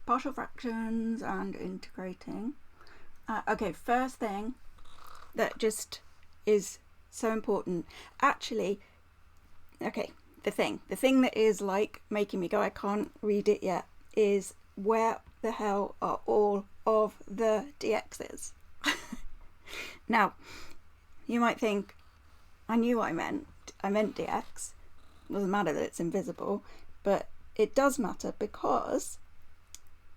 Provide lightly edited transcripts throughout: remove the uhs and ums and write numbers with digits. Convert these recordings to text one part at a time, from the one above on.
partial fractions and integrating. Okay, first thing that just is so important. Actually, okay, the thing that is like making me go, I can't read it yet, is where the hell are all of the dx's? Now, you might think, I knew what I meant dx. It doesn't matter that it's invisible, but it does matter because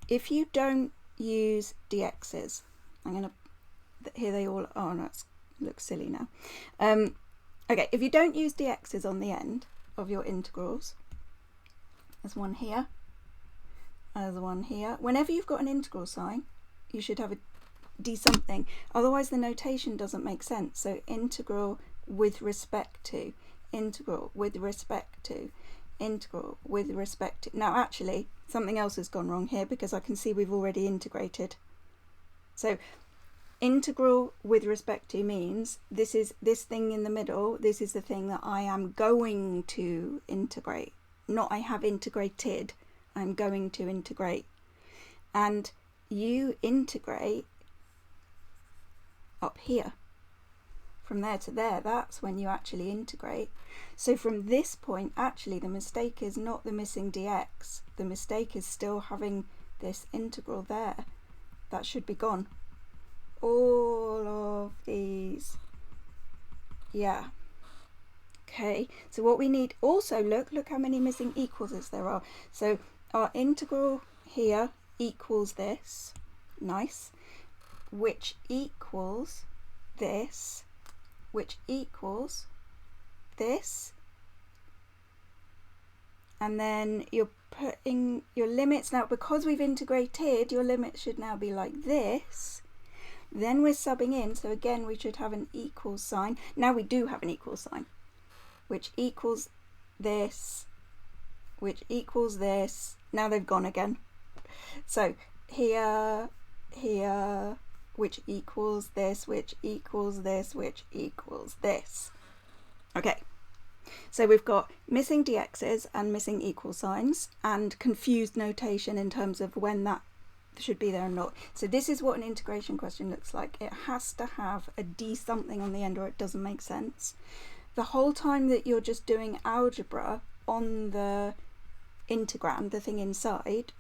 if you don't use dx's, here they all are, no, it looks silly now. Okay, if you don't use dx's on the end of your integrals, there's one here, there's one here. Whenever you've got an integral sign, you should have a d something, otherwise the notation doesn't make sense. So integral with respect to, integral with respect to, integral with respect to. Now actually something else has gone wrong here because I can see we've already integrated. So integral with respect to means this is this thing in the middle, this is the thing that I am going to integrate, not I have integrated, I'm going to integrate. And you integrate up here. From there to there, that's when you actually integrate. So from this point, actually the mistake is not the missing dx. The mistake is still having this integral there. That should be gone. All of these. Yeah. Okay, so what we need also, look how many missing equals there are. So our integral here equals this. Nice. Which equals this, which equals this, and then you're putting your limits now, because we've integrated, your limit should now be like this. Then we're subbing in, so again we should have an equal sign. Now we do have an equal sign, which equals this, which equals this. Now they've gone again. So here, here, which equals this, which equals this, which equals this. Okay, so we've got missing dx's and missing equal signs and confused notation in terms of when that should be there or not. So this is what an integration question looks like. It has to have a d something on the end or it doesn't make sense. The whole time that you're just doing algebra on the integrand, the thing inside,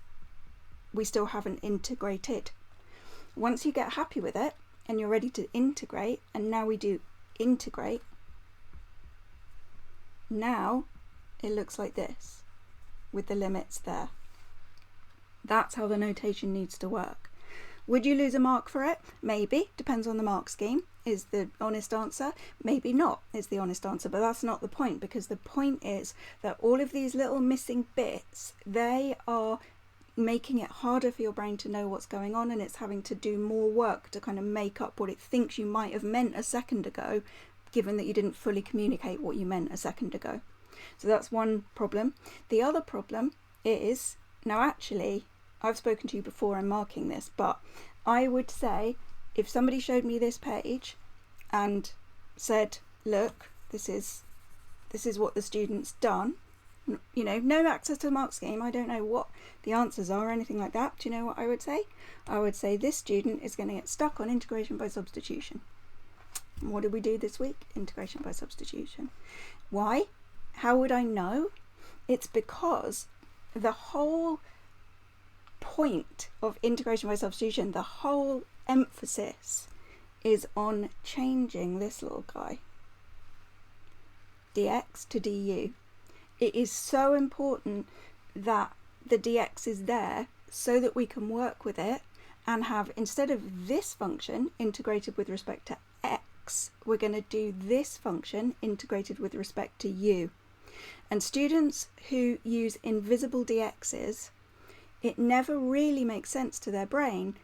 we still haven't integrated. Once you get happy with it and you're ready to integrate, and now we do integrate, now it looks like this with the limits there. That's how the notation needs to work. Would you lose a mark for it? Maybe, depends on the mark scheme, is the honest answer. Maybe not, is the honest answer, but that's not the point, because the point is that all of these little missing bits, they are making it harder for your brain to know what's going on, and it's having to do more work to kind of make up what it thinks you might have meant a second ago, given that you didn't fully communicate what you meant a second ago. So that's one problem. The other problem is, now actually I've spoken to you before in marking this, but I would say if somebody showed me this page and said, look, this is what the student's done, you know, no access to the mark scheme, I don't know what the answers are or anything like that. Do you know what I would say? I would say this student is going to get stuck on integration by substitution. And what did we do this week? Integration by substitution. Why? How would I know? It's because the whole point of integration by substitution, the whole emphasis is on changing this little guy, dx to du. It is so important that the dx is there so that we can work with it and have, instead of this function integrated with respect to x, we're going to do this function integrated with respect to u. And students who use invisible dx's, it never really makes sense to their brain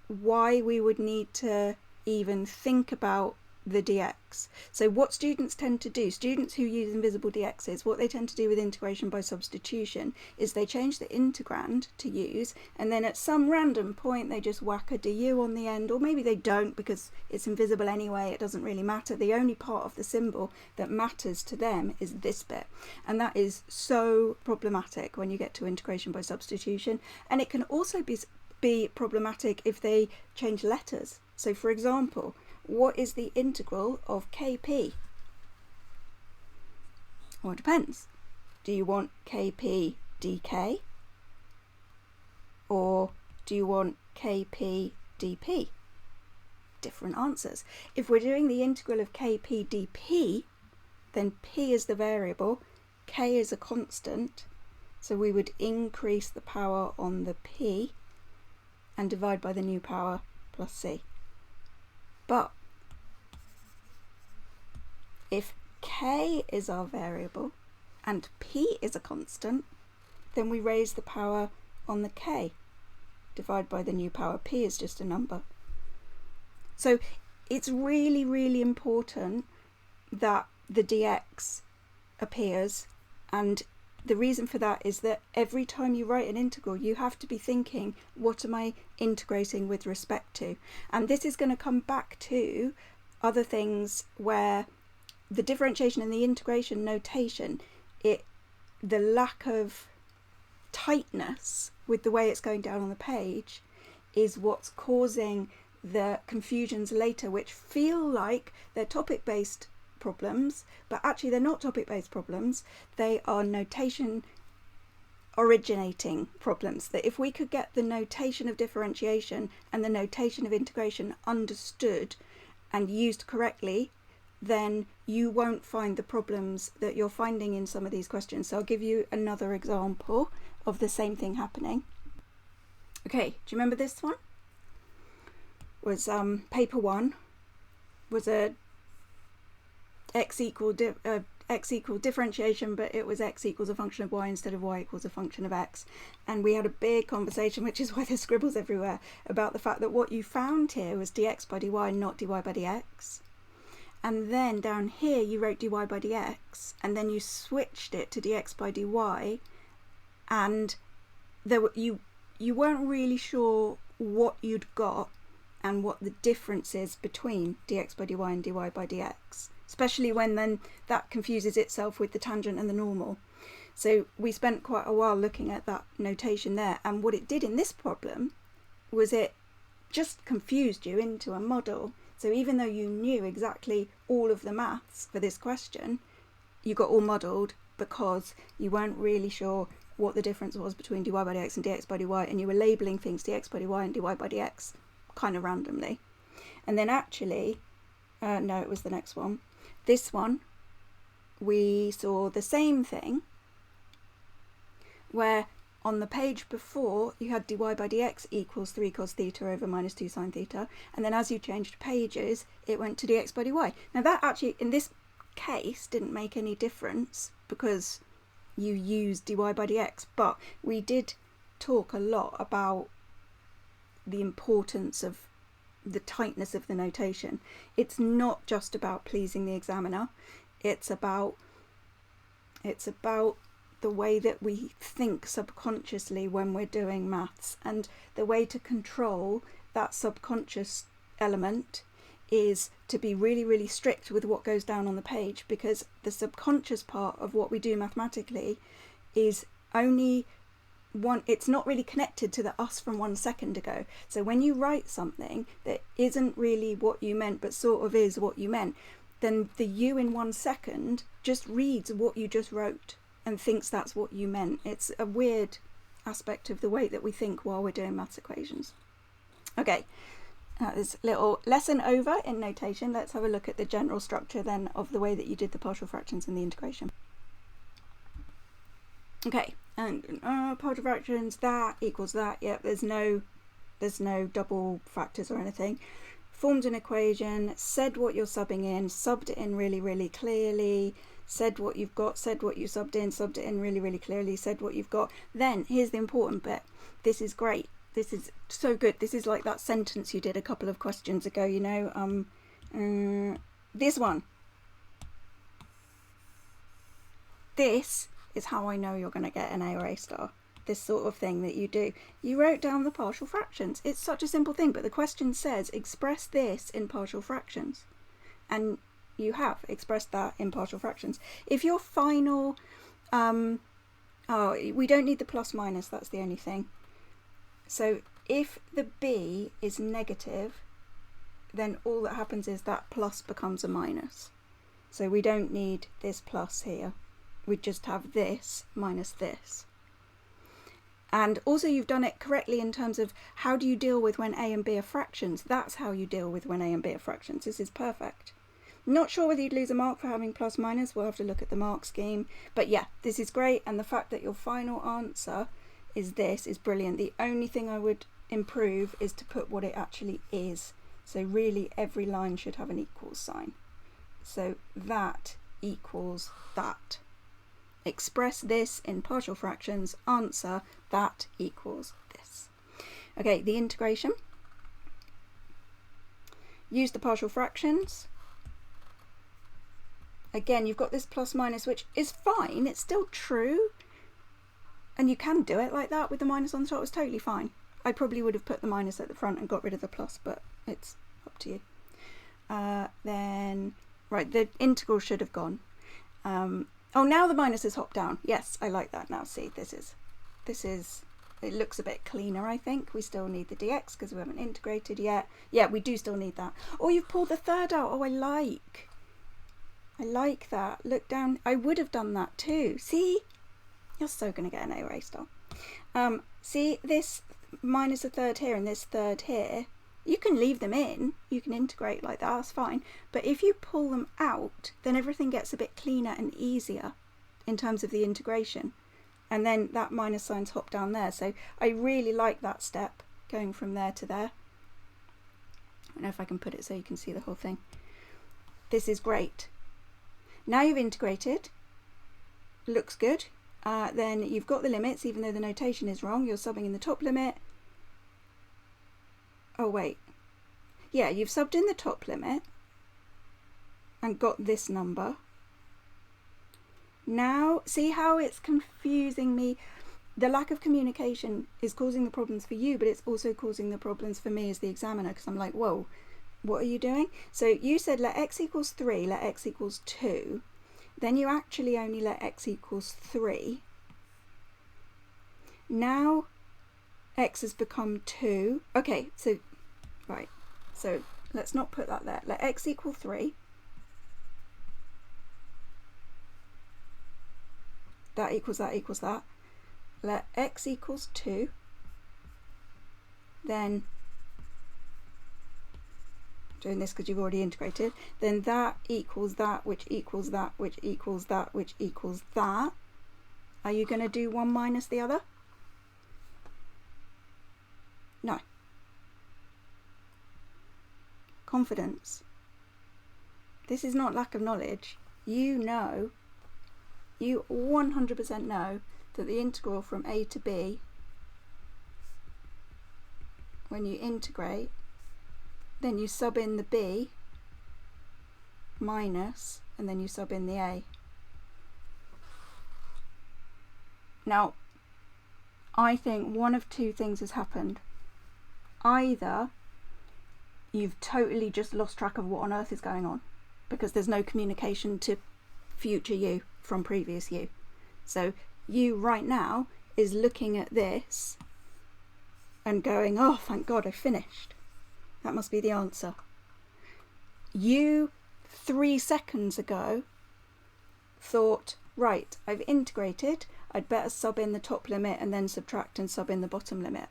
why we would need to even think about the dx. So what students tend to do, students who use invisible dx's, what they tend to do with integration by substitution is they change the integrand to use, and then at some random point they just whack a du on the end, or maybe they don't because it's invisible anyway, it doesn't really matter. The only part of the symbol that matters to them is this bit, and that is so problematic when you get to integration by substitution. And it can also be problematic if they change letters. So for example, what is the integral of kp? Well, it depends. Do you want kp dk, or do you want kp dp? Different answers. If we're doing the integral of kp dp, then p is the variable, k is a constant, so we would increase the power on the p and divide by the new power plus c. But if k is our variable and p is a constant, then we raise the power on the k, divide by the new power. P is just a number. So it's really, really important that the dx appears, and the reason for that is that every time you write an integral, you have to be thinking, what am I integrating with respect to? And this is going to come back to other things where the differentiation and the integration notation, the lack of tightness with the way it's going down on the page is what's causing the confusions later, which feel like they're topic-based problems, but actually they're not topic-based problems. They are notation originating problems. That if we could get the notation of differentiation and the notation of integration understood and used correctly, then you won't find the problems that you're finding in some of these questions. So I'll give you another example of the same thing happening. Okay, do you remember this one? Was paper 1 was a x equal differentiation, but it was x equals a function of y instead of y equals a function of x. And we had a big conversation, which is why there's scribbles everywhere, about the fact that what you found here was dx by dy, not dy by dx. And then down here you wrote dy by dx, and then you switched it to dx by dy, and you weren't really sure what you'd got and what the difference is between dx by dy and dy by dx, especially when then that confuses itself with the tangent and the normal. So we spent quite a while looking at that notation there, and what it did in this problem was it just confused you into a model. So even though you knew exactly all of the maths for this question, you got all muddled because you weren't really sure what the difference was between dy by dx and dx by dy, and you were labelling things dx by dy and dy by dx kind of randomly. And then actually, no, it was the next one. This one, we saw the same thing, where on the page before you had dy by dx equals 3 cos theta over minus 2 sine theta, and then as you changed pages it went to dx by dy. Now that actually in this case didn't make any difference because you used dy by dx, but we did talk a lot about the importance of the tightness of the notation. It's not just about pleasing the examiner, it's about the way that we think subconsciously when we're doing maths, and the way to control that subconscious element is to be really, really strict with what goes down on the page, because the subconscious part of what we do mathematically is only one, it's not really connected to the us from 1 second ago. So when you write something that isn't really what you meant but sort of is what you meant, then the you in 1 second just reads what you just wrote and thinks that's what you meant. It's a weird aspect of the way that we think while we're doing maths equations. Okay, that is a little lesson over in notation. Let's have a look at the general structure then of the way that you did the partial fractions and the integration. Okay, and partial fractions, that equals that. Yep, there's no double factors or anything. Formed an equation, said what you're subbing in, subbed it in really, really clearly, said what you've got, said what you subbed it in really, really clearly, said what you've got. Then here's the important bit. This is great. This is so good. This is like that sentence you did a couple of questions ago, you know, this one. This is how I know you're going to get an A or A star. This sort of thing that you do. You wrote down the partial fractions. It's such a simple thing, but the question says express this in partial fractions. And you have expressed that in partial fractions. If your final, we don't need the plus minus, that's the only thing. So if the b is negative, then all that happens is that plus becomes a minus. So we don't need this plus here. We just have this minus this. And also you've done it correctly in terms of how do you deal with when a and b are fractions. That's how you deal with when a and b are fractions. This is perfect. Not sure whether you'd lose a mark for having plus minus. We'll have to look at the mark scheme. But yeah, this is great. And the fact that your final answer is this is brilliant. The only thing I would improve is to put what it actually is. So really every line should have an equals sign. So that equals that. Express this in partial fractions, answer that equals this. Okay, the integration. Use the partial fractions. Again, you've got this plus minus, which is fine, it's still true. And you can do it like that with the minus on the top, it's totally fine. I probably would have put the minus at the front and got rid of the plus, but it's up to you. Then, right, the integral should have gone. Oh, now the minus has hopped down. Yes, I like that now. See, this is, it looks a bit cleaner, I think. We still need the dx because we haven't integrated yet. Yeah, we do still need that. Oh, you've pulled the third out. Oh, I like that. Look down. I would have done that too. See? You're so going to get an A or A star. See this minus a third here and this third here? You can leave them in. You can integrate like that. That's fine. But if you pull them out, then everything gets a bit cleaner and easier in terms of the integration. And then that minus signs hop down there. So I really like that step, going from there to there. I don't know if I can put it so you can see the whole thing. This is great. Now you've integrated. Looks good. Then you've got the limits, even though the notation is wrong. You're subbing in the top limit. Oh, wait. Yeah, you've subbed in the top limit and got this number. Now, see how it's confusing me? The lack of communication is causing the problems for you, but it's also causing the problems for me as the examiner, because I'm like, whoa, what are you doing? So you said let x equals 3, let x equals 2. Then you actually only let x equals 3. Now x has become 2. Okay, so, right, so let's not put that there. Let x equal 3. That equals that equals that. Let x equals 2. Then, doing this because you've already integrated, then that equals that, which equals that, which equals that, which equals that. Are you going to do one minus the other? No. Confidence. This is not lack of knowledge. You know, you 100% know that the integral from a to b, when you integrate, then you sub in the b minus, and then you sub in the a. Now, I think one of two things has happened. Either you've totally just lost track of what on earth is going on, because there's no communication to future you from previous you. So you right now is looking at this and going, oh, thank God I finished. That must be the answer. You 3 seconds ago thought, right, I've integrated, I'd better sub in the top limit and then subtract and sub in the bottom limit.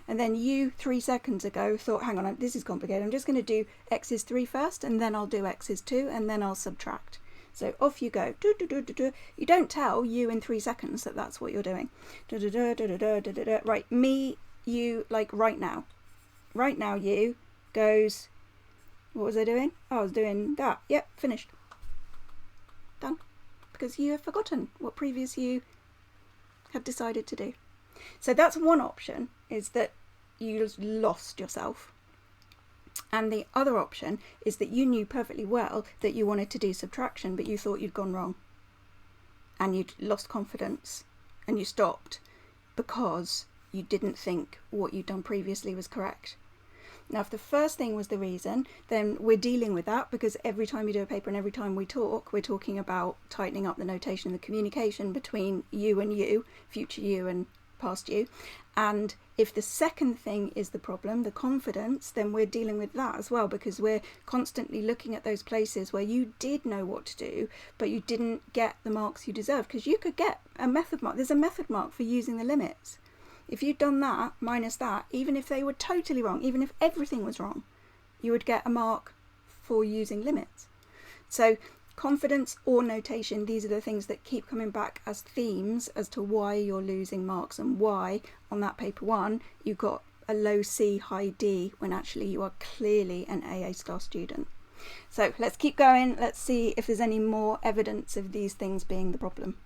And then you 3 seconds ago thought, hang on, this is complicated. I'm just going to do x is 3 first, and then I'll do x is 2, and then I'll subtract. So off you go. You don't tell you in 3 seconds that that's what you're doing. Right, me, you, like right now. Right now, you goes, what was I doing? Oh, I was doing that. Yep, finished. Done. Because you have forgotten what previous you had decided to do. So that's one option, is that you lost yourself. And the other option is that you knew perfectly well that you wanted to do subtraction, but you thought you'd gone wrong and you'd lost confidence and you stopped because you didn't think what you'd done previously was correct. Now, if the first thing was the reason, then we're dealing with that, because every time you do a paper and every time we talk, we're talking about tightening up the notation, the communication between you and you, future you and past you. And if the second thing is the problem, the confidence, then we're dealing with that as well, because we're constantly looking at those places where you did know what to do, but you didn't get the marks you deserve, because you could get a method mark. There's a method mark for using the limits. If you'd done that minus that, even if they were totally wrong, even if everything was wrong, you would get a mark for using limits. So confidence or notation, these are the things that keep coming back as themes as to why you're losing marks and why on that paper 1 you got a low C, high D, when actually you are clearly an AA star student. So let's keep going. Let's see if there's any more evidence of these things being the problem.